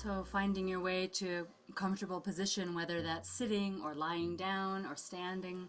So finding your way to a comfortable position, whether that's sitting or lying down or standing.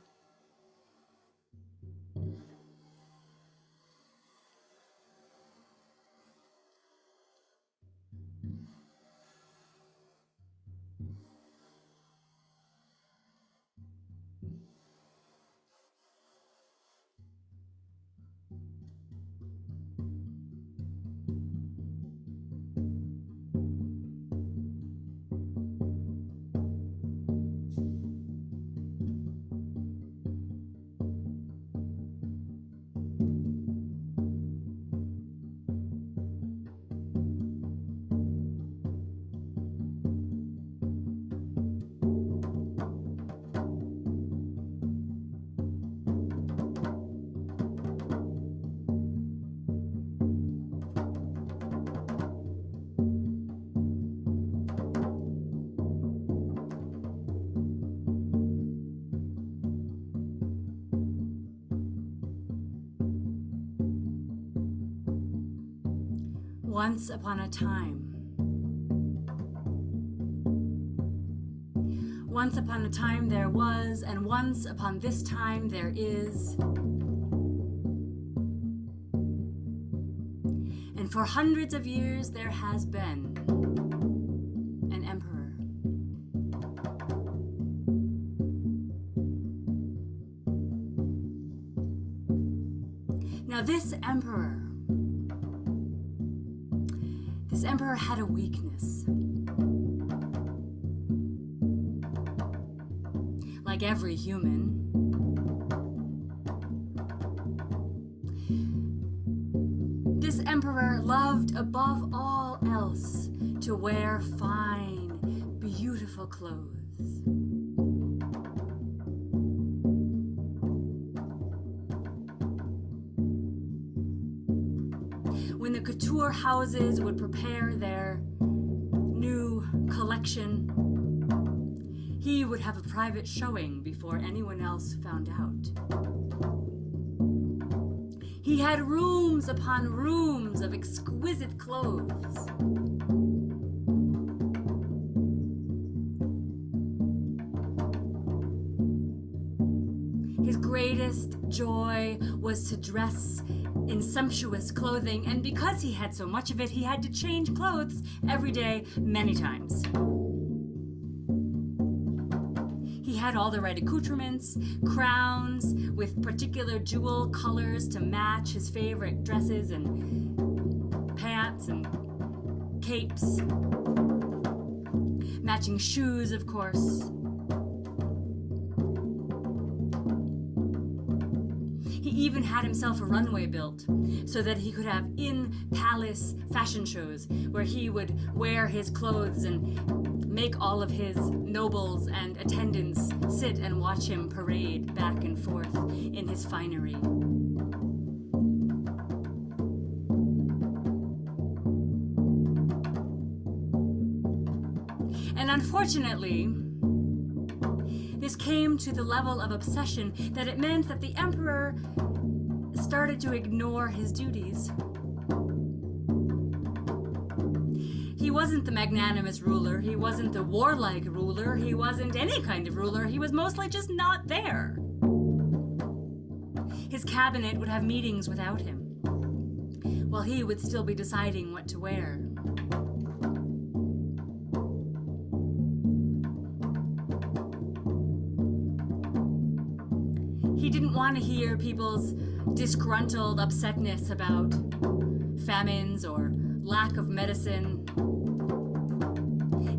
Once upon a time. Once upon a time there was, and once upon this time there is. And for hundreds of years there has been an emperor. Now this emperor had a weakness. Like every human. This emperor loved above all else to wear fine, beautiful clothes. When the couture houses would prepare their new collection, he would have a private showing before anyone else found out. He had rooms upon rooms of exquisite clothes. His greatest joy was to dress in sumptuous clothing, and because he had so much of it, he had to change clothes every day, many times. He had all the right accoutrements, crowns with particular jewel colors to match his favorite dresses and pants and capes, matching shoes, of course. He even had himself a runway built so that he could have in-palace fashion shows where he would wear his clothes and make all of his nobles and attendants sit and watch him parade back and forth in his finery. And unfortunately, this came to the level of obsession that it meant that the emperor started to ignore his duties. He wasn't the magnanimous ruler, he wasn't the warlike ruler, he wasn't any kind of ruler, he was mostly just not there. His cabinet would have meetings without him, while he would still be deciding what to wear. He didn't want to hear people's disgruntled upsetness about famines or lack of medicine.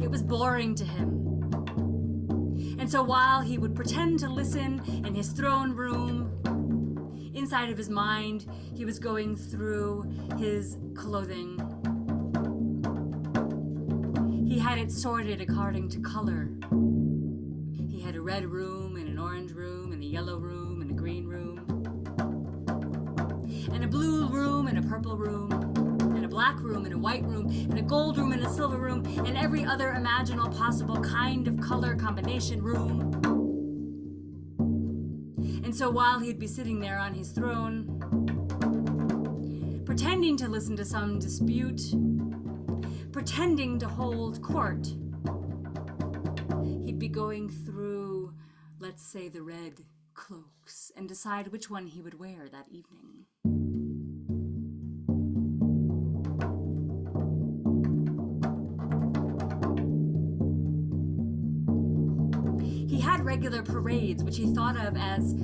It was boring to him. And so while he would pretend to listen in his throne room, inside of his mind, he was going through his clothing. He had it sorted according to color. He had a red room and an orange room and a yellow room and a green room and a blue room and a purple room and a black room and a white room and a gold room and a silver room and every other imaginable possible kind of color combination room. And so while he'd be sitting there on his throne, pretending to listen to some dispute, pretending to hold court. He'd be going through, let's say, the red cloaks and decide which one he would wear that evening. He had regular parades, which he thought of as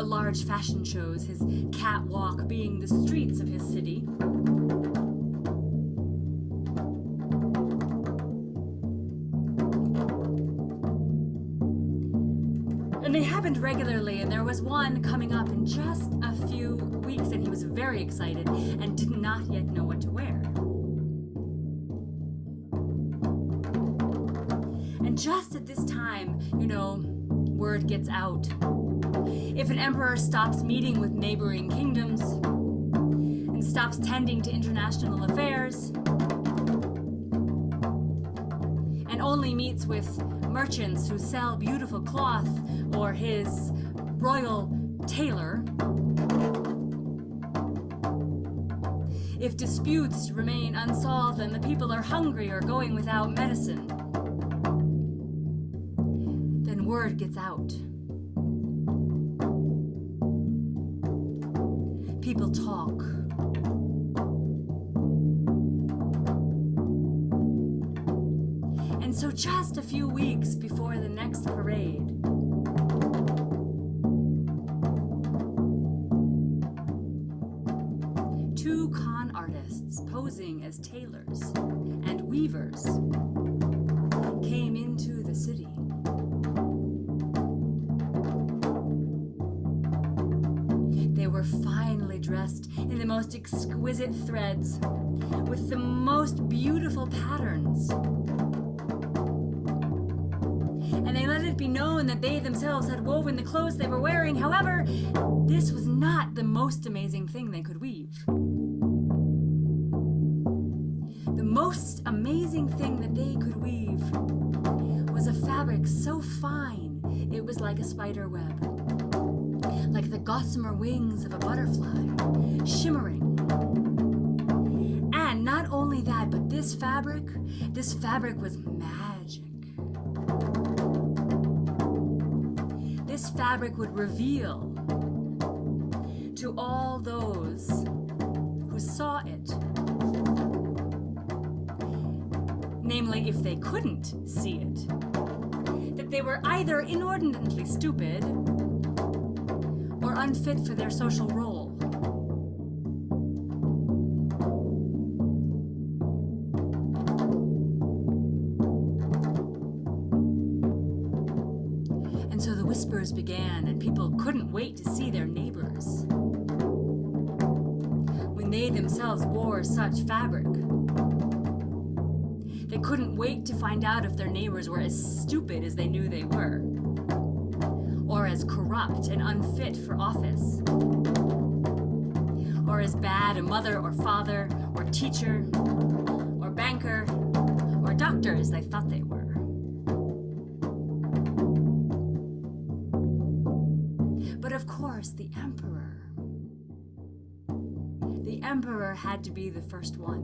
large fashion shows, his catwalk being the streets of his city. And they happened regularly, and there was one coming up in just a few weeks, and he was very excited and did not yet know what to wear. And just at this time, word gets out. If an emperor stops meeting with neighboring kingdoms and stops tending to international affairs and only meets with merchants who sell beautiful cloth or his royal tailor, if disputes remain unsolved and the people are hungry or going without medicine, then word gets out. People talk. And so just a few weeks before the next parade, two con artists posing as tailors and weavers came into the city. They were finely dressed in the most exquisite threads, with the most beautiful patterns. And they let it be known that they themselves had woven the clothes they were wearing. However, this was not the most amazing thing they could weave. The most amazing thing that they could weave was a fabric so fine it was like a spider web, like the gossamer wings of a butterfly, shimmering. And not only that, but this fabric was magic. This fabric would reveal to all those who saw it, namely if they couldn't see it, that they were either inordinately stupid or unfit for their social role. And so the whispers began, and people couldn't wait to see their neighbors when they themselves wore such fabric. They couldn't wait to find out if their neighbors were as stupid as they knew they were, or as corrupt and unfit for office, or as bad a mother or father or teacher or banker or doctor as they thought they were. But of course, the emperor had to be the first one.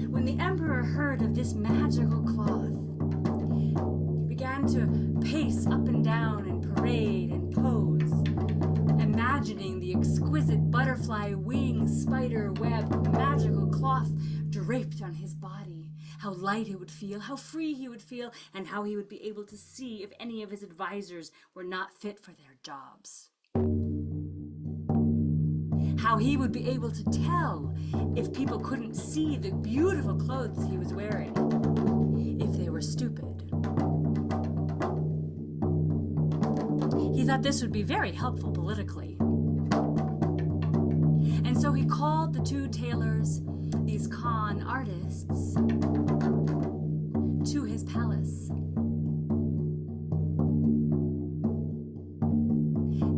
When the emperor heard of this magical cloth, he began to pace up and down and parade and pose, imagining the exquisite butterfly wing spider web magical cloth draped on his body, how light it would feel, how free he would feel, and how he would be able to see if any of his advisors were not fit for their jobs. How he would be able to tell if people couldn't see the beautiful clothes he was wearing, if they were stupid. He thought this would be very helpful politically. And so he called the two tailors, these con artists, to his palace.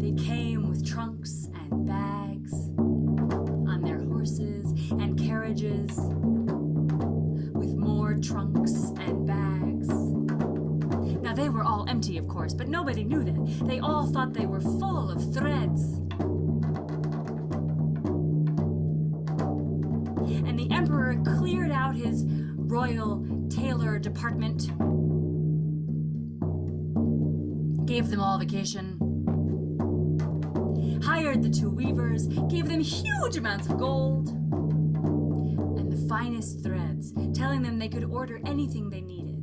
They came with trunks and bags on their horses and carriages with more trunks and bags. Now they were all empty, of course, but nobody knew that. They all thought they were full of threads. And the emperor cleared out his royal tailor department, gave them all vacation, hired the 2 weavers, gave them huge amounts of gold and the finest threads, telling them they could order anything they needed.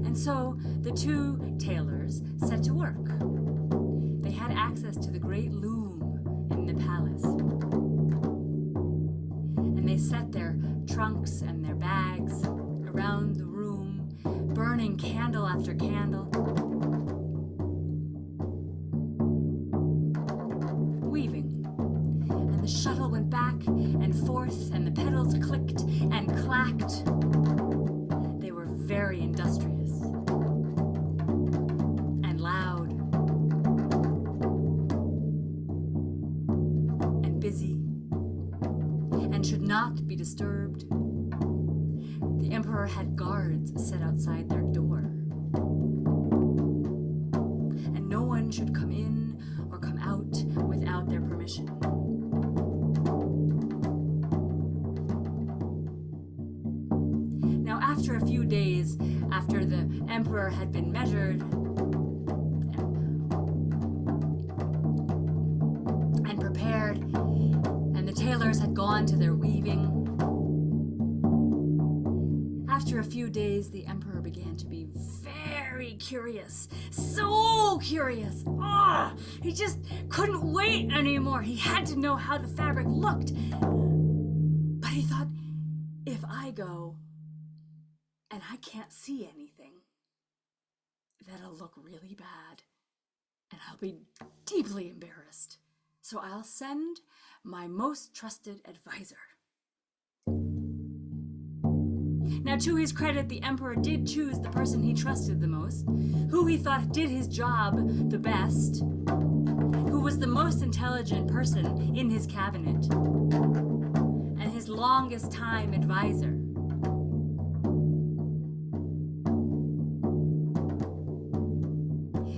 And so the 2 tailors set to work. They had access to the great loom in the palace. And they set their trunks and their bags around the room, burning candle after candle, weaving. And the shuttle went back and forth, and the pedals clicked and clacked. They were very industrious and loud and busy and should not be disturbed. The emperor had guards set outside their door, and no one should come in or come out without their permission. Now, after a few days after the emperor had been measured and prepared, and the tailors had gone to their weaving, after a few days, the emperor began to be very curious. So curious. He just couldn't wait anymore. He had to know how the fabric looked. But he thought, if I go and I can't see anything, that'll look really bad. And I'll be deeply embarrassed. So I'll send my most trusted advisor. Now, to his credit, the emperor did choose the person he trusted the most, who he thought did his job the best, who was the most intelligent person in his cabinet, and his longest time advisor.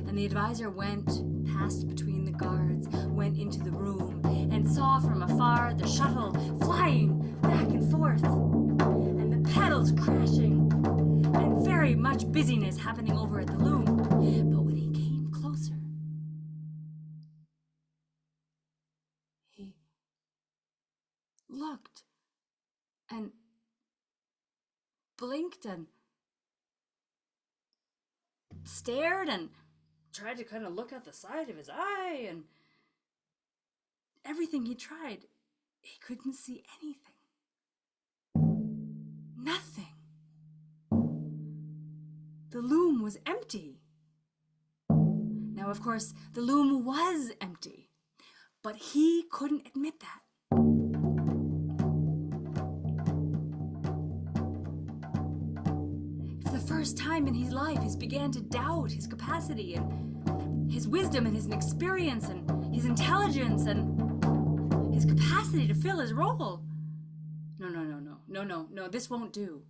And the advisor passed between the guards, went into the room, and saw from afar the shuttle flying back and forth, pedals crashing, and very much busyness happening over at the loom. But when he came closer, he looked and blinked and stared and tried to kind of look out the side of his eye, and everything he tried, he couldn't see anything. Nothing. The loom was empty. Now, of course, the loom was empty, but he couldn't admit that. For the first time in his life, he began to doubt his capacity and his wisdom and his experience and his intelligence and his capacity to fill his role. No, this won't do.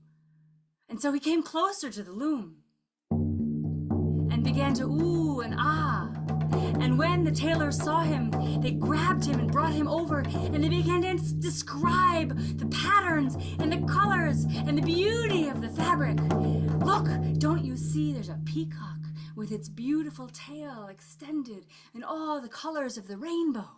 And so he came closer to the loom and began to ooh and ah. And when the tailors saw him, they grabbed him and brought him over, and they began to describe the patterns and the colors and the beauty of the fabric. Look, don't you see there's a peacock with its beautiful tail extended in all the colors of the rainbow?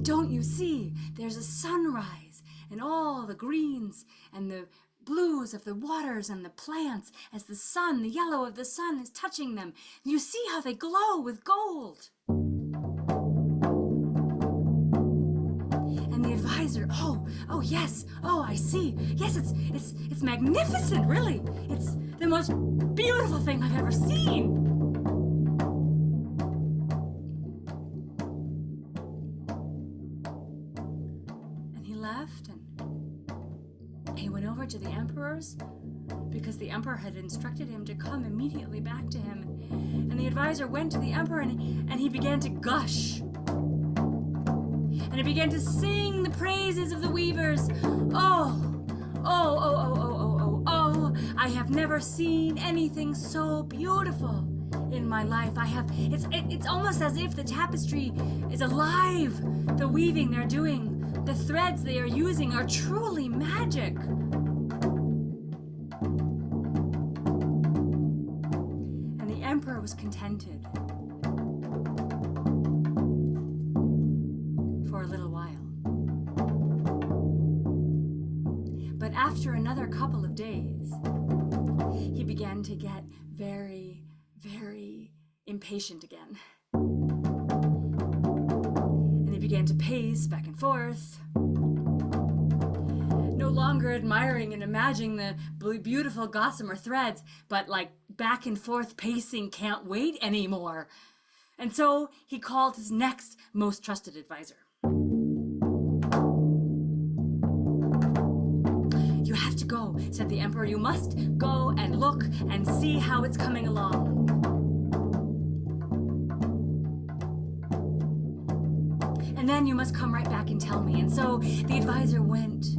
Don't you see, there's a sunrise and all the greens and the blues of the waters and the plants as the sun, the yellow of the sun is touching them. You see how they glow with gold. And the advisor, oh yes, I see. Yes, it's magnificent, really. It's the most beautiful thing I've ever seen. Left, and he went over to the emperor's because the emperor had instructed him to come immediately back to him. And the advisor went to the emperor and he began to gush. And he began to sing the praises of the weavers. I have never seen anything so beautiful. in my life. It's almost as if the tapestry is alive. The weaving they're doing, the threads they are using are truly magic. And the emperor was contented for a little while. But after another couple of days, he began to get very, very impatient again. And he began to pace back and forth, no longer admiring and imagining the beautiful gossamer threads, but like back and forth pacing, can't wait anymore. And so he called his next most trusted advisor. "You have to go," said the emperor. "You must go and look and see how it's coming along. And then you must come right back and tell me." And so the advisor went.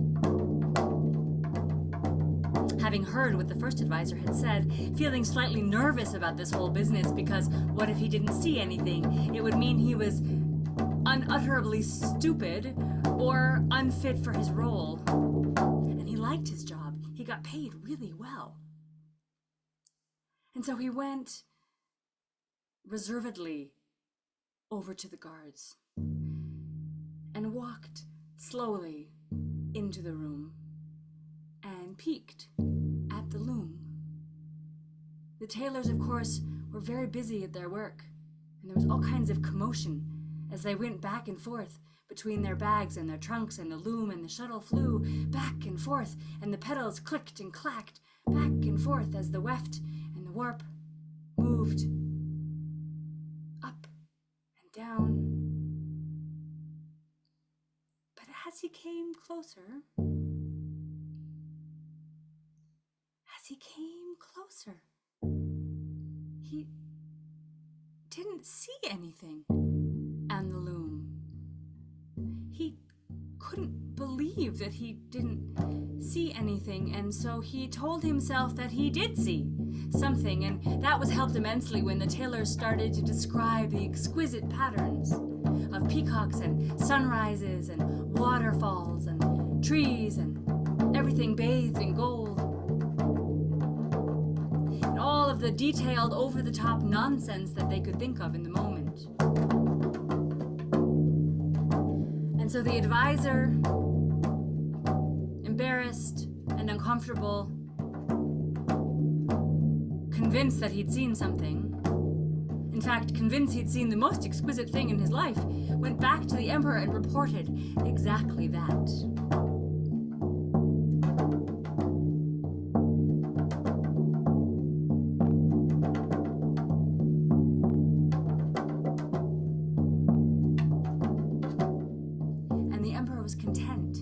Having heard what the first advisor had said, feeling slightly nervous about this whole business, because what if he didn't see anything? It would mean he was unutterably stupid or unfit for his role. And he liked his job. He got paid really well. And so he went reservedly over to the guards and walked slowly into the room and peeked at the loom. The tailors, of course, were very busy at their work, and there was all kinds of commotion as they went back and forth between their bags and their trunks, and the loom and the shuttle flew back and forth, and the pedals clicked and clacked back and forth as the weft and the warp moved up and down. But as he came closer, he didn't see anything on the loom. He couldn't believe that he didn't see anything, and so he told himself that he did see something, and that was helped immensely when the tailors started to describe the exquisite patterns of peacocks and sunrises and waterfalls and trees and everything bathed in gold. And all of the detailed, over-the-top nonsense that they could think of in the moment. And so the advisor, embarrassed and uncomfortable, convinced that he'd seen something, in fact, convinced he'd seen the most exquisite thing in his life, went back to the emperor and reported exactly that. Content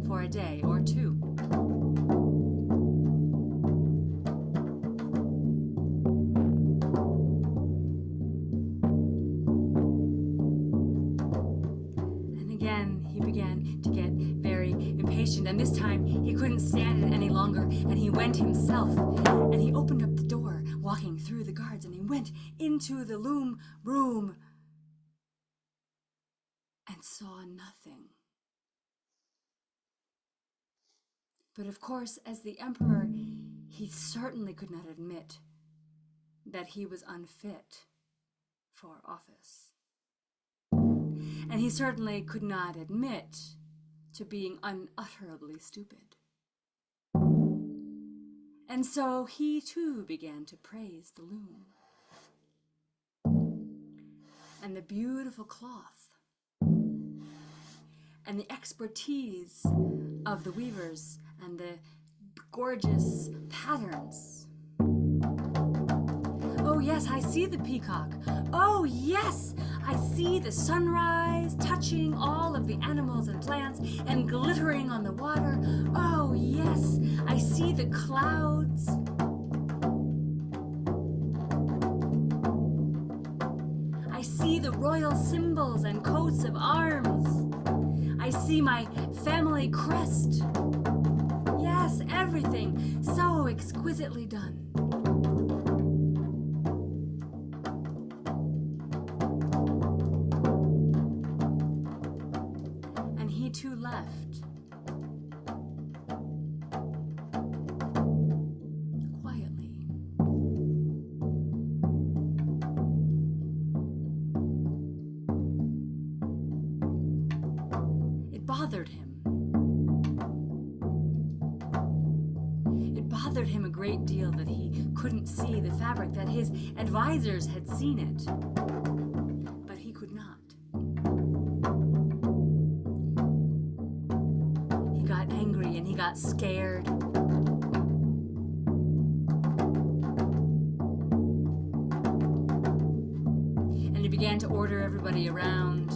for a day or two. And again, he began to get very impatient, and this time he couldn't stand it any longer, and he went himself, and he opened up the door, walking through the guards, and he went into the loom room and saw nothing. But of course, as the emperor, he certainly could not admit that he was unfit for office. And he certainly could not admit to being unutterably stupid. And so he too began to praise the loom and the beautiful cloth and the expertise of the weavers and the gorgeous patterns. "Oh yes, I see the peacock. Oh yes, I see the sunrise touching all of the animals and plants and glittering on the water. Oh yes, I see the clouds. I see the royal symbols and coats of arms. I see my family crest. Yes, everything so exquisitely done. And he too left. Quietly. It bothered him. It bothered him a great deal that he couldn't see the fabric, that his advisors had seen it, but he could not. He got angry and he got scared. And he began to order everybody around.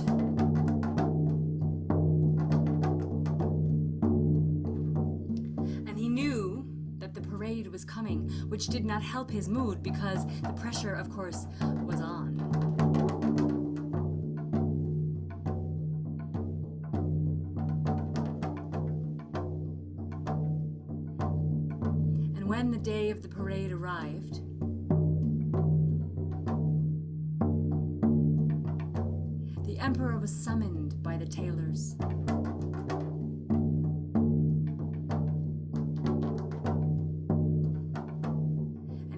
Was coming, which did not help his mood because the pressure, of course, was on. And when the day of the parade arrived, the emperor was summoned by the tailors.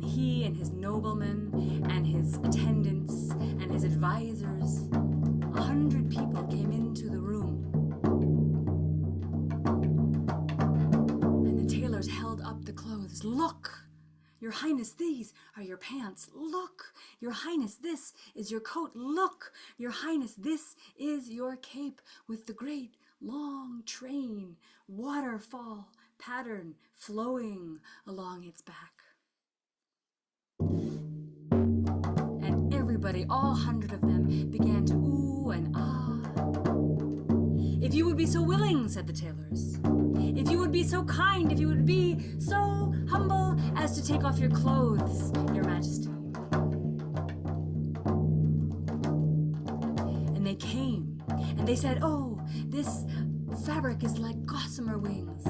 He and his noblemen and his attendants and his advisors, 100 people came into the room. And the tailors held up the clothes. Look, Your Highness, these are your pants. Look, Your Highness, this is your coat. Look, Your Highness, this is your cape with the great long train, waterfall pattern flowing along its back. And everybody, all 100 of them, began to ooh and ah. If you would be so willing, said the tailors, if you would be so kind, if you would be so humble as to take off your clothes, Your Majesty. And they came, and they said, oh, this fabric is like gossamer wings.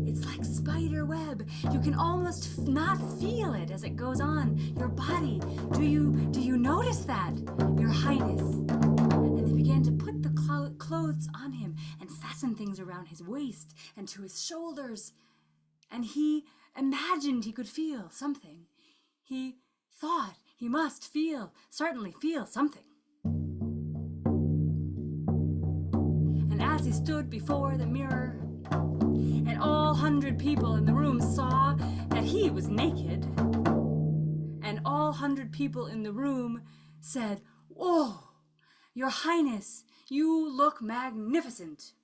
It's like spider web. You can almost not feel it as it goes on your body. Do you notice that, Your Highness? And they began to put the clothes on him and fasten things around his waist and to his shoulders. And he imagined he could feel something. He thought he must certainly feel something. And as he stood before the mirror, and all 100 people in the room saw that he was naked, and all 100 people in the room said, "Whoa, Your Highness, you look magnificent."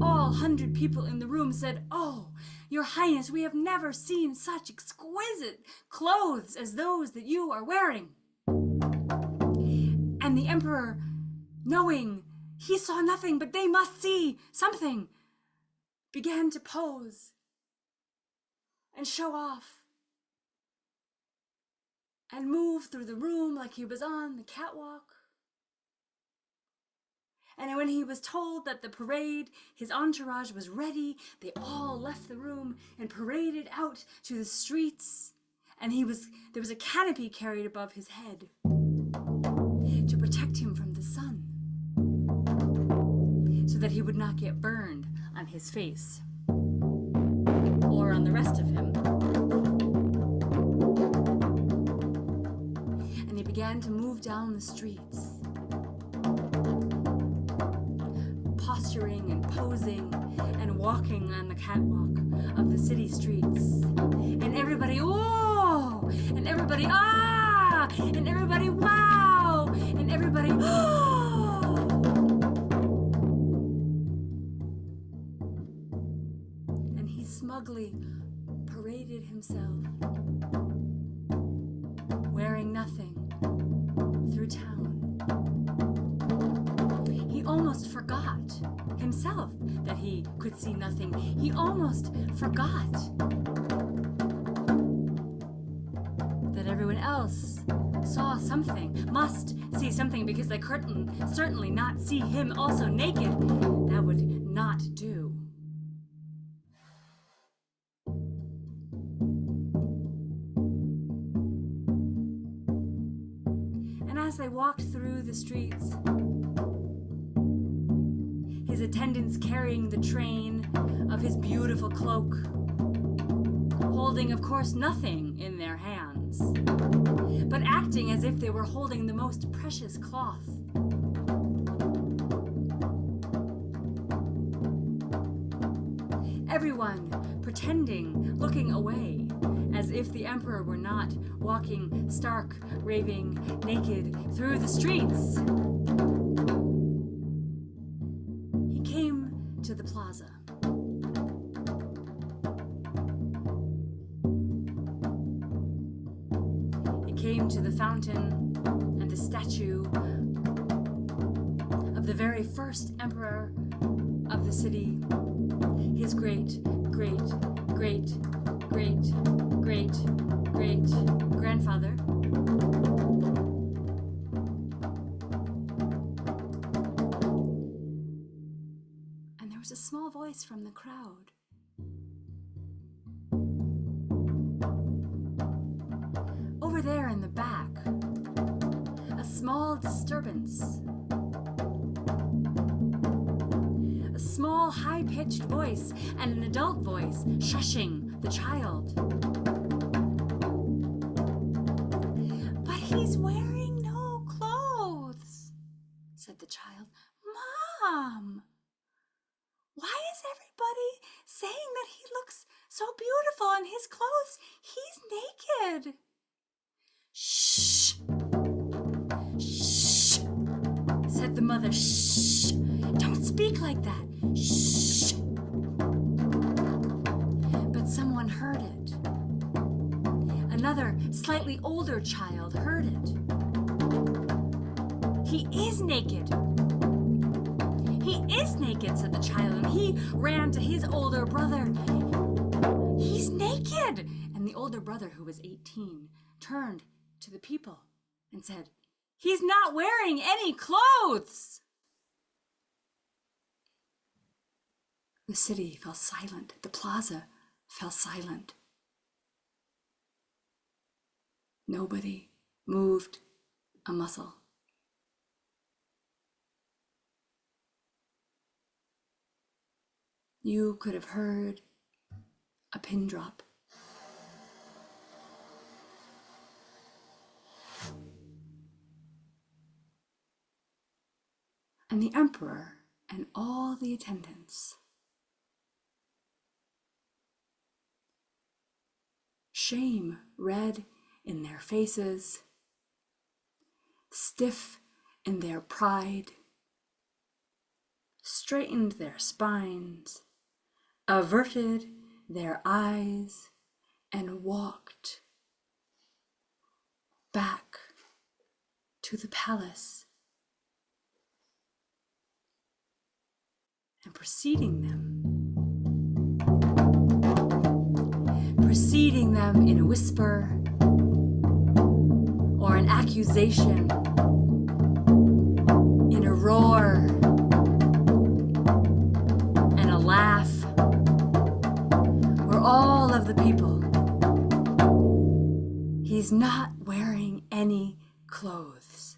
All 100 people in the room said, "Oh, Your Highness, we have never seen such exquisite clothes as those that you are wearing." And the emperor, knowing he saw nothing, but they must see something, began to pose and show off and move through the room like he was on the catwalk. And when he was told that the parade, his entourage was ready, they all left the room and paraded out to the streets. And there was a canopy carried above his head to protect him from the sun, so that he would not get burned on his face or on the rest of him. And he began to move down the streets, posturing and posing and walking on the catwalk of the city streets. And everybody, oh! And everybody, ah! And everybody, wow! And everybody, oh! And he smugly paraded himself, wearing nothing, through town. He almost forgot himself that he could see nothing. He almost forgot that everyone else saw something, must see something, because they couldn't certainly not see him also naked. That would not do. as they walked through the streets, his attendants carrying the train of his beautiful cloak, holding, of course, nothing in their hands, but acting as if they were holding the most precious cloth. Everyone pretending, looking away, as if the emperor were not walking stark, raving, naked through the streets. He came to the plaza. He came to the fountain and the statue of the very first emperor of the city, his great, great, great, great, great, great grandfather. And there was a small voice from the crowd. Over there in the back, a small disturbance. A small, high-pitched voice and an adult voice shushing the child. "But he's wearing no clothes," said the child. "Mom, why is everybody saying that he looks so beautiful in his clothes? He's naked." "Shh, shh," said the mother. "Shh, don't speak like that. Shh." But someone heard it. Another, slightly older child heard it. "He is naked. He is naked," said the child, and he ran to his older brother. "He's naked!" And the older brother, who was 18, turned to the people and said, "He's not wearing any clothes." The city fell silent. The plaza fell silent. Nobody moved a muscle. You could have heard a pin drop. And the emperor and all the attendants, shame red in their faces, stiff in their pride, straightened their spines, averted their eyes, and walked back to the palace. And preceding them in a whisper or an accusation, in a roar and a laugh, were all of the people. He's not wearing any clothes.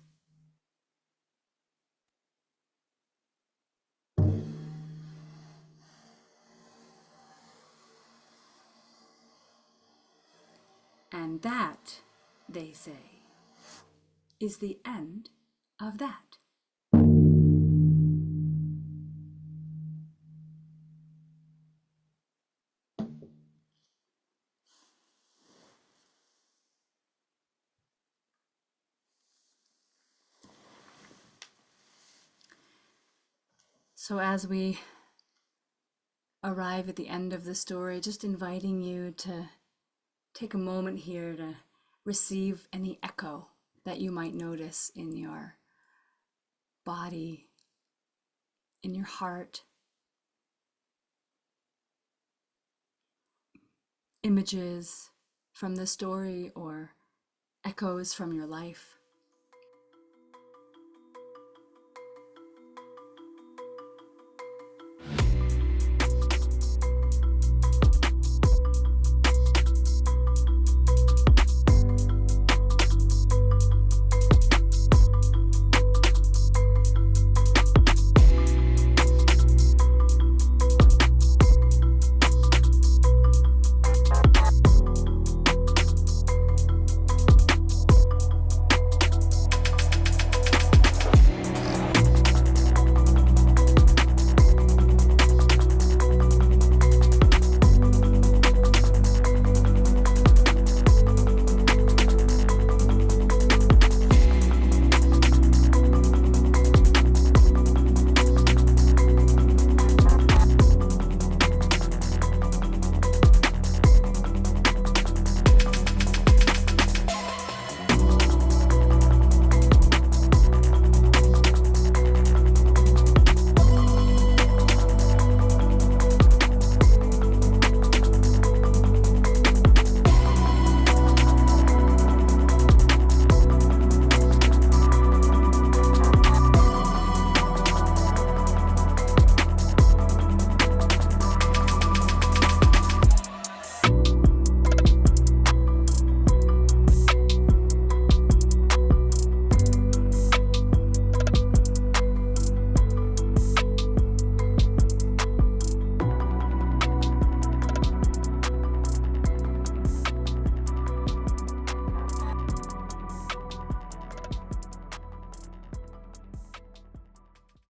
And that, they say, is the end of that. So as we arrive at the end of the story, just inviting you to take a moment here to receive any echo that you might notice in your body, in your heart. Images from the story or echoes from your life.